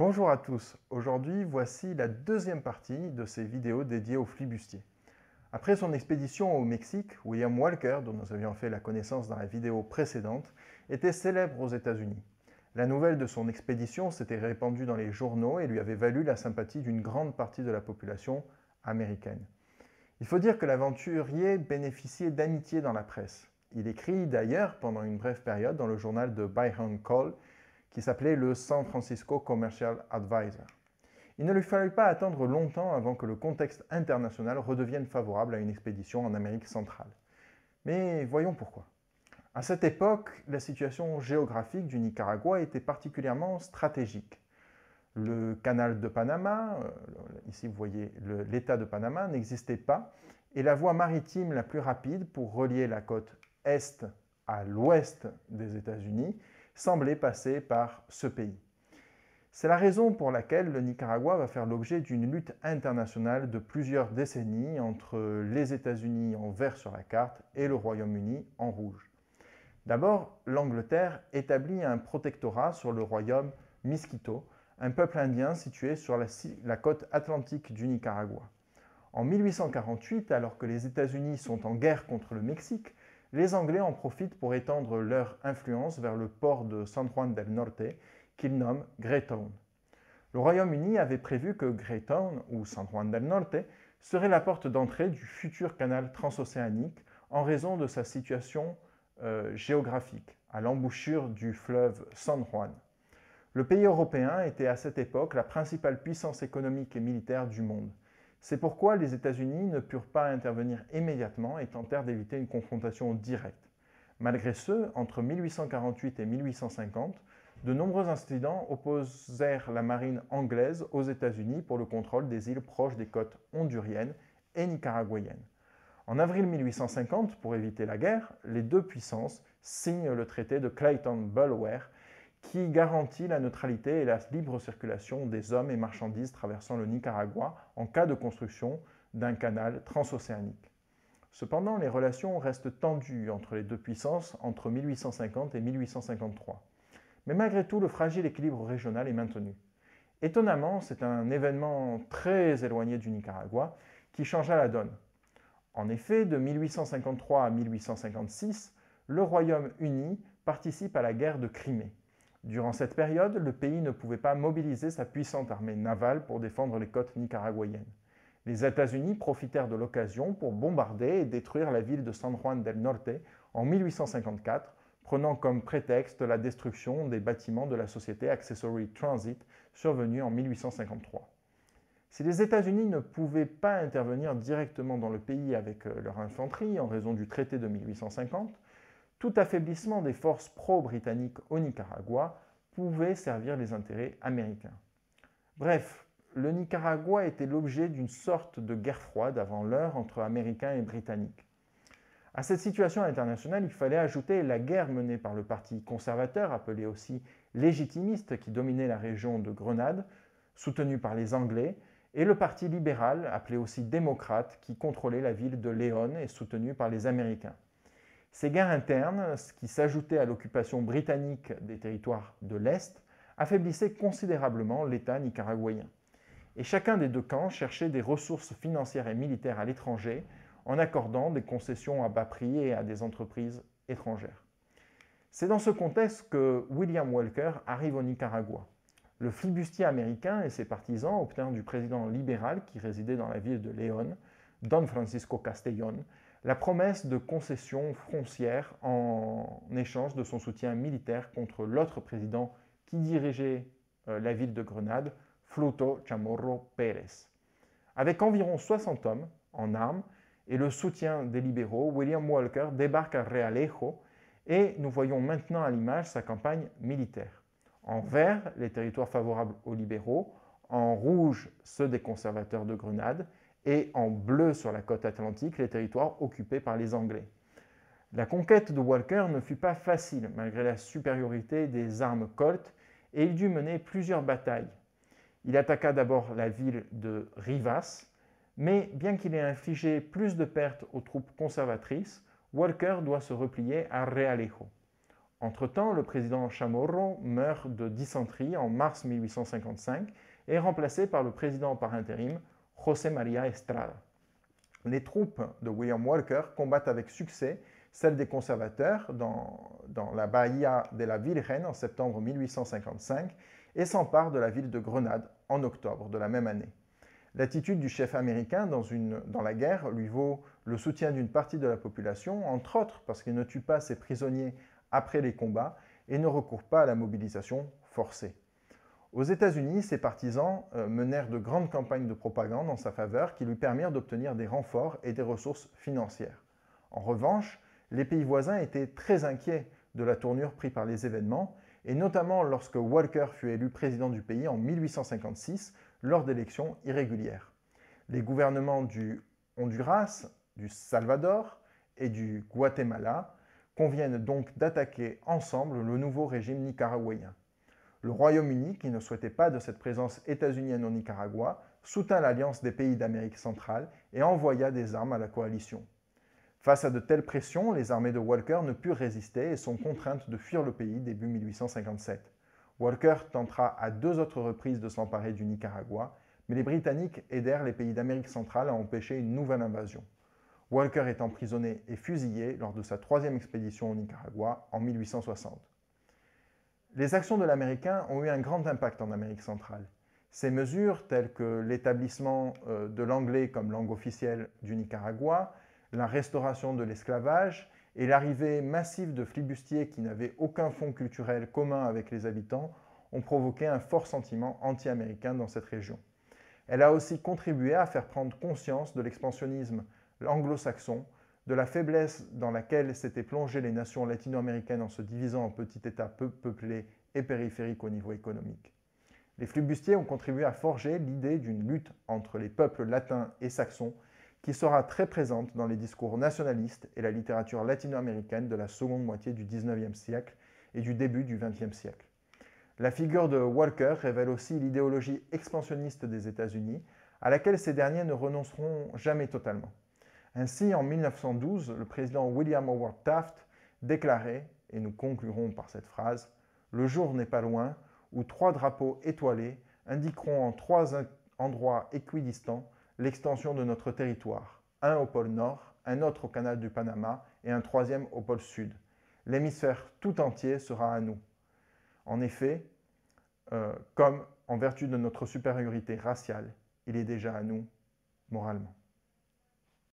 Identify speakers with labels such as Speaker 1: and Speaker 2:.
Speaker 1: Bonjour à tous, aujourd'hui voici la deuxième partie de ces vidéos dédiées aux flibustiers. Après son expédition au Mexique, William Walker, dont nous avions fait la connaissance dans la vidéo précédente, était célèbre aux États-Unis. La nouvelle de son expédition s'était répandue dans les journaux et lui avait valu la sympathie d'une grande partie de la population américaine. Il faut dire que l'aventurier bénéficiait d'amitié dans la presse. Il écrit d'ailleurs pendant une brève période dans le journal de Byron Cole, qui s'appelait le San Francisco Commercial Advisor. Il ne lui fallut pas attendre longtemps avant que le contexte international redevienne favorable à une expédition en Amérique centrale. Mais voyons pourquoi. À cette époque, la situation géographique du Nicaragua était particulièrement stratégique. Le canal de Panama, ici vous voyez l'État de Panama, n'existait pas, et la voie maritime la plus rapide pour relier la côte est à l'ouest des États-Unis semblait passer par ce pays. C'est la raison pour laquelle le Nicaragua va faire l'objet d'une lutte internationale de plusieurs décennies entre les États-Unis en vert sur la carte et le Royaume-Uni en rouge. D'abord, l'Angleterre établit un protectorat sur le royaume Miskito, un peuple indien situé sur la côte atlantique du Nicaragua. En 1848, alors que les États-Unis sont en guerre contre le Mexique, les Anglais en profitent pour étendre leur influence vers le port de San Juan del Norte, qu'ils nomment Greytown. Le Royaume-Uni avait prévu que Greytown, ou San Juan del Norte, serait la porte d'entrée du futur canal transocéanique en raison de sa situation géographique, à l'embouchure du fleuve San Juan. Le pays européen était à cette époque la principale puissance économique et militaire du monde. C'est pourquoi les États-Unis ne purent pas intervenir immédiatement et tentèrent d'éviter une confrontation directe. Malgré ce, entre 1848 et 1850, de nombreux incidents opposèrent la marine anglaise aux États-Unis pour le contrôle des îles proches des côtes honduriennes et nicaraguayennes. En avril 1850, pour éviter la guerre, les deux puissances signent le traité de Clayton-Bulwer qui garantit la neutralité et la libre circulation des hommes et marchandises traversant le Nicaragua en cas de construction d'un canal transocéanique. Cependant, les relations restent tendues entre les deux puissances entre 1850 et 1853. Mais malgré tout, le fragile équilibre régional est maintenu. Étonnamment, c'est un événement très éloigné du Nicaragua qui changea la donne. En effet, de 1853 à 1856, le Royaume-Uni participe à la guerre de Crimée. Durant cette période, le pays ne pouvait pas mobiliser sa puissante armée navale pour défendre les côtes nicaraguayennes. Les États-Unis profitèrent de l'occasion pour bombarder et détruire la ville de San Juan del Norte en 1854, prenant comme prétexte la destruction des bâtiments de la société Accessory Transit survenue en 1853. Si les États-Unis ne pouvaient pas intervenir directement dans le pays avec leur infanterie en raison du traité de 1850, tout affaiblissement des forces pro-britanniques au Nicaragua pouvait servir les intérêts américains. Bref, le Nicaragua était l'objet d'une sorte de guerre froide avant l'heure entre Américains et Britanniques. À cette situation internationale, il fallait ajouter la guerre menée par le parti conservateur, appelé aussi légitimiste, qui dominait la région de Grenade, soutenu par les Anglais, et le parti libéral, appelé aussi démocrate, qui contrôlait la ville de Léon et soutenu par les Américains. Ces guerres internes, qui s'ajoutaient à l'occupation britannique des territoires de l'Est, affaiblissaient considérablement l'État nicaraguayen. Et chacun des deux camps cherchait des ressources financières et militaires à l'étranger en accordant des concessions à bas prix et à des entreprises étrangères. C'est dans ce contexte que William Walker arrive au Nicaragua. Le flibustier américain et ses partisans obtinrent du président libéral qui résidait dans la ville de Léon, Don Francisco Castellón, la promesse de concessions foncières en échange de son soutien militaire contre l'autre président qui dirigeait la ville de Grenade, Fruto Chamorro Pérez. Avec environ 60 hommes en armes et le soutien des libéraux, William Walker débarque à Realejo et nous voyons maintenant à l'image sa campagne militaire. En vert, les territoires favorables aux libéraux, en rouge, ceux des conservateurs de Grenade, et en bleu sur la côte atlantique, les territoires occupés par les Anglais. La conquête de Walker ne fut pas facile, malgré la supériorité des armes Colt, et il dut mener plusieurs batailles. Il attaqua d'abord la ville de Rivas, mais bien qu'il ait infligé plus de pertes aux troupes conservatrices, Walker doit se replier à Realejo. Entre-temps, le président Chamorro meurt de dysenterie en mars 1855 et est remplacé par le président par intérim José María Estrada. Les troupes de William Walker combattent avec succès celles des conservateurs dans la Bahia de la Virgen en septembre 1855 et s'emparent de la ville de Grenade en octobre de la même année. L'attitude du chef américain dans la guerre lui vaut le soutien d'une partie de la population, entre autres parce qu'il ne tue pas ses prisonniers après les combats et ne recourt pas à la mobilisation forcée. Aux États-Unis, ses partisans menèrent de grandes campagnes de propagande en sa faveur qui lui permirent d'obtenir des renforts et des ressources financières. En revanche, les pays voisins étaient très inquiets de la tournure prise par les événements, et notamment lorsque Walker fut élu président du pays en 1856 lors d'élections irrégulières. Les gouvernements du Honduras, du Salvador et du Guatemala conviennent donc d'attaquer ensemble le nouveau régime nicaraguayen. Le Royaume-Uni, qui ne souhaitait pas de cette présence états-unienne au Nicaragua, soutint l'Alliance des pays d'Amérique centrale et envoya des armes à la coalition. Face à de telles pressions, les armées de Walker ne purent résister et sont contraintes de fuir le pays début 1857. Walker tentera à 2 autres reprises de s'emparer du Nicaragua, mais les Britanniques aidèrent les pays d'Amérique centrale à empêcher une nouvelle invasion. Walker est emprisonné et fusillé lors de sa 3e expédition au Nicaragua en 1860. Les actions de l'Américain ont eu un grand impact en Amérique centrale. Ces mesures, telles que l'établissement de l'anglais comme langue officielle du Nicaragua, la restauration de l'esclavage et l'arrivée massive de flibustiers qui n'avaient aucun fond culturel commun avec les habitants, ont provoqué un fort sentiment anti-américain dans cette région. Elle a aussi contribué à faire prendre conscience de l'expansionnisme anglo-saxon, de la faiblesse dans laquelle s'étaient plongées les nations latino-américaines en se divisant en petits États peu peuplés et périphériques au niveau économique. Les flibustiers ont contribué à forger l'idée d'une lutte entre les peuples latins et saxons qui sera très présente dans les discours nationalistes et la littérature latino-américaine de la seconde moitié du XIXe siècle et du début du XXe siècle. La figure de Walker révèle aussi l'idéologie expansionniste des États-Unis, à laquelle ces derniers ne renonceront jamais totalement. Ainsi, en 1912, le président William Howard Taft déclarait, et nous conclurons par cette phrase, « Le jour n'est pas loin où 3 drapeaux étoilés indiqueront en 3 endroits équidistants l'extension de notre territoire, un au pôle Nord, un autre au canal du Panama et un 3e au pôle Sud. L'hémisphère tout entier sera à nous. » En effet, comme en vertu de notre supériorité raciale, il est déjà à nous moralement.